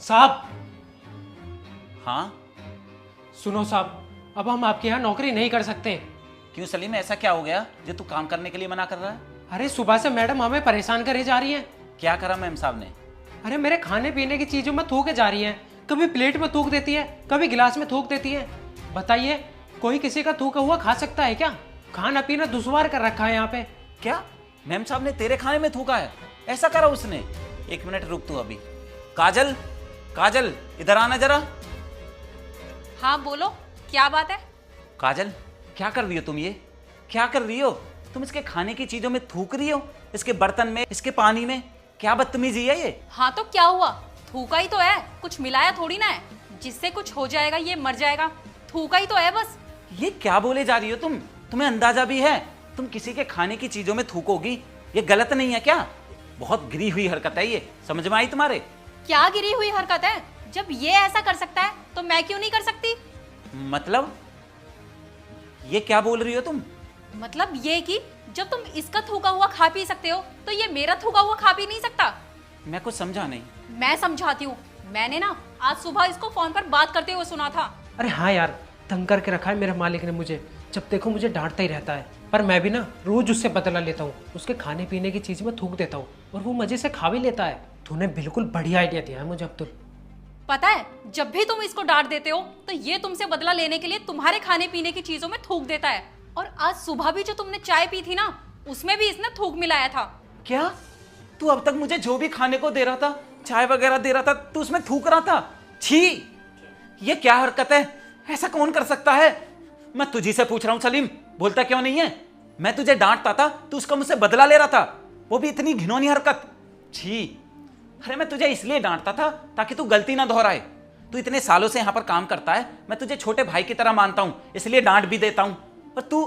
साहब। हाँ सुनो साहब, अब हम आपके यहाँ नौकरी नहीं कर सकते। क्यों सलीम, ऐसा क्या हो गया जो तू काम करने के लिए मना कर रहा है? अरे सुबह से मैडम हमें परेशान करे जा रही हैं। क्या करा मैम साहब ने? अरे मेरे खाने पीने की चीजों में थूके जा रही हैं। कभी प्लेट में थूक देती है, कभी गिलास में थूक देती है। बताइए, कोई किसी का थूका हुआ खा सकता है क्या? खाना पीना दुश्वार कर रखा है यहाँ पे। क्या मैम साहब ने तेरे खाने में थूका है? ऐसा करा उसने? एक मिनट रुक तू अभी। काजल, काजल इधर आना जरा। हाँ बोलो, क्या बात है? काजल, क्या कर रही हो तुम? ये क्या कर रही हो तुम? इसके खाने की चीजों में थूक रही हो, इसके बर्तन में, इसके पानी में। क्या बदतमीजी है ये? हाँ तो क्या हुआ, थूका ही तो है, कुछ मिलाया थोड़ी ना है जिससे कुछ हो जाएगा, ये मर जाएगा। थूका ही तो है बस। ये क्या बोले जा रही हो तुम? तुम्हें अंदाजा भी है तुम किसी के खाने की चीजों में थूकोगी? ये गलत नहीं है क्या? बहुत गिरी हुई हरकत है ये, समझ में आई तुम्हारे? क्या गिरी हुई हरकत है? जब ये ऐसा कर सकता है तो मैं क्यों नहीं कर सकती? मतलब ये क्या बोल रही हो तुम? मतलब ये कि जब तुम इसका थूका हुआ खा पी सकते हो तो ये मेरा थूका हुआ खा पी नहीं सकता? मैं कुछ समझा नहीं। मैं समझाती हूँ। मैंने ना आज सुबह इसको फोन पर बात करते हुए सुना था। अरे हाँ यार, तंग करके रखा है मेरे मालिक ने मुझे। जब देखो मुझे डांटता ही रहता है, पर मैं भी ना रोज उससे बदला लेता हूँ। उसके खाने पीने की चीज में थूक देता हूँ और वो मजे से खा भी लेता है। तूने बिल्कुल बढ़िया आइडिया दिया है मुझे अब्दुल। पता है, जब भी तुम इसको डांट देते हो तो ये तुमसे बदला लेने के लिए तुम्हारे खाने पीने की चीजों में थूक देता है। और आज सुबह भी जो तुमने चाय पी थी ना, उसमें भी इसने थूक मिलाया था। क्या तू अब तक मुझे जो भी खाने को दे रहा था, चाय वगैरह दे रहा था, तू उसमें थूक रहा था? छी, ये क्या हरकत है? ऐसा कौन कर सकता है? मैं तुझी से पूछ रहा हूं सलीम, बोलता क्यों नहीं है? मैं तुझे डांटता था, तू उसका मुझसे बदला ले रहा था, वो भी इतनी घिनौनी हरकत। छी। अरे मैं तुझे इसलिए डांटता था ताकि तू गलती ना दोहराए। तू इतने सालों से यहां पर काम करता है, मैं तुझे छोटे भाई की तरह मानता हूं, इसलिए डांट भी देता हूं। और तू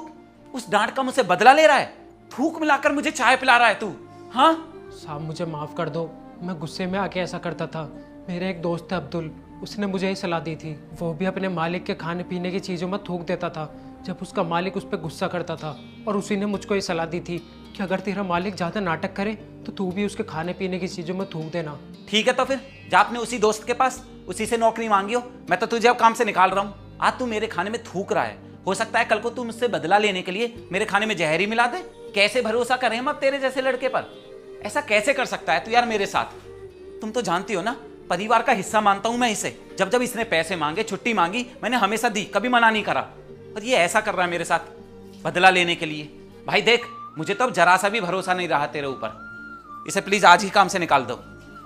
उस डांट का मुझसे बदला ले रहा है, थूक मिलाकर मुझे चाय पिला रहा है तू। हाँ साहब मुझे माफ कर दो, मैं गुस्से में आके ऐसा करता था। मेरे एक दोस्त है अब्दुल, उसने मुझे ही सलाह दी थी। वो भी अपने मालिक के खाने पीने की चीज़ों में थूक देता था जब उसका मालिक उस पर गुस्सा करता था। और उसी ने मुझको ये सलाह दी थी कि अगर तेरा मालिक ज़्यादा नाटक करे तो तू भी उसके खाने पीने की चीज़ों में थूक देना। ठीक है, तो फिर जा अपने उसी दोस्त के पास, उसी से नौकरी मांगियो। मैं तो तुझे अब काम से निकाल रहा हूँ। आज तू मेरे खाने में थूक रहा है, हो सकता है कल को तू मुझसे बदला लेने के लिए मेरे खाने में जहर ही मिला दे। कैसे भरोसा करें हम अब तेरे जैसे लड़के पर? ऐसा कैसे कर सकता है तू यार मेरे साथ? तुम तो जानती हो ना, परिवार का हिस्सा मानता हूं मैं इसे। जब जब इसने पैसे मांगे, छुट्टी मांगी, मैंने हमेशा दी, कभी मना नहीं करा। और ये ऐसा कर रहा है मेरे साथ बदला लेने के लिए। भाई देख, मुझे तो अब जरा सा भी भरोसा नहीं रहा तेरे ऊपर। इसे प्लीज आज ही काम से निकाल दो,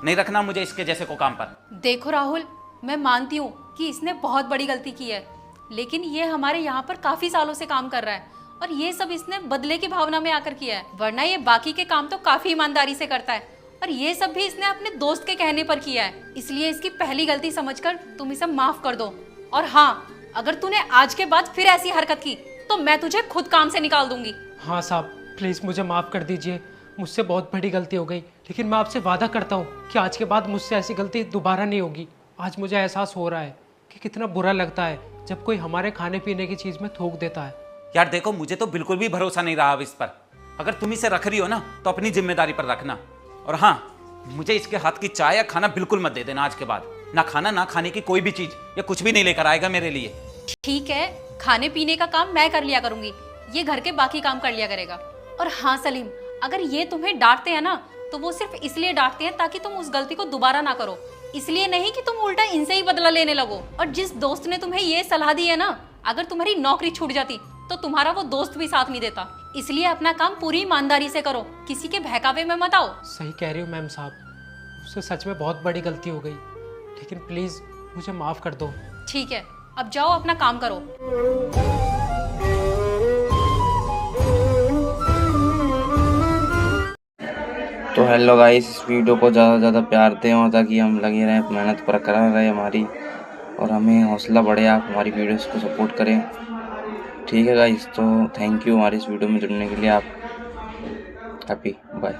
नहीं रखना मुझे इसके जैसे को काम पर। देखो राहुल, मैं मानती हूँ कि इसने बहुत बड़ी गलती की है, लेकिन ये हमारे यहाँ पर काफी सालों से काम कर रहा है और ये सब इसने बदले की भावना में आकर किया है। वरना ये बाकी के काम तो काफी ईमानदारी से करता है और ये सब भी इसने अपने दोस्त के कहने पर किया है। इसलिए इसकी पहली गलती समझकर तुम इसे माफ कर दो। और हाँ, अगर तूने आज के बाद फिर ऐसी हरकत की तो मैं तुझे खुद काम से निकाल दूंगी। हाँ साहब, प्लीज़ मुझे माफ़ कर दीजिए, मुझसे बहुत बड़ी गलती हो गई। लेकिन मैं आपसे वादा करता हूँ कि आज के बाद मुझसे ऐसी गलती दोबारा नहीं होगी। आज मुझे एहसास हो रहा है कि कितना बुरा लगता है जब कोई हमारे खाने पीने की चीज़ में थूक देता है। यार देखो, मुझे तो बिल्कुल भी भरोसा नहीं रहा अब इस पर। अगर तुम इसे रख रही हो ना तो अपनी जिम्मेदारी पर रखना। और हाँ, मुझे इसके हाथ की चाय या खाना बिल्कुल मत दे देना आज के बाद। ना खाना ना खाने की कोई भी चीज या कुछ भी नहीं लेकर आएगा मेरे लिए। ठीक है, खाने पीने का काम मैं कर लिया करूंगी, ये घर के बाकी काम कर लिया करेगा। और हाँ सलीम, अगर ये तुम्हें डांटते हैं ना तो वो सिर्फ इसलिए डांटते हैं ताकि तुम उस गलती को दोबारा ना करो, इसलिए नहीं कि तुम उल्टा इनसे ही बदला लेने लगो। और जिस दोस्त ने तुम्हें ये सलाह दी है ना, अगर तुम्हारी नौकरी छूट जाती तो तुम्हारा वो दोस्त भी साथ नहीं देता। इसलिए अपना काम पूरी ईमानदारी से करो, किसी के बहकावे में मत आओ। सही कह रही हो मैम साहब, उससे सच में बहुत बड़ी गलती हो गई, लेकिन प्लीज़ मुझे माफ़ कर दो। ठीक है, अब जाओ अपना काम करो। तो हेलो गाइस, इस वीडियो को ज़्यादा से ज़्यादा प्यार दें और ताकि हम लगे रहें, मेहनत बरकरार रहे हमारी और हमें हौसला बढ़े, आप हमारी वीडियोस को सपोर्ट करें। ठीक है गाइस, तो थैंक यू हमारी इस वीडियो में जुड़ने के लिए। आप हैप्पी बाय।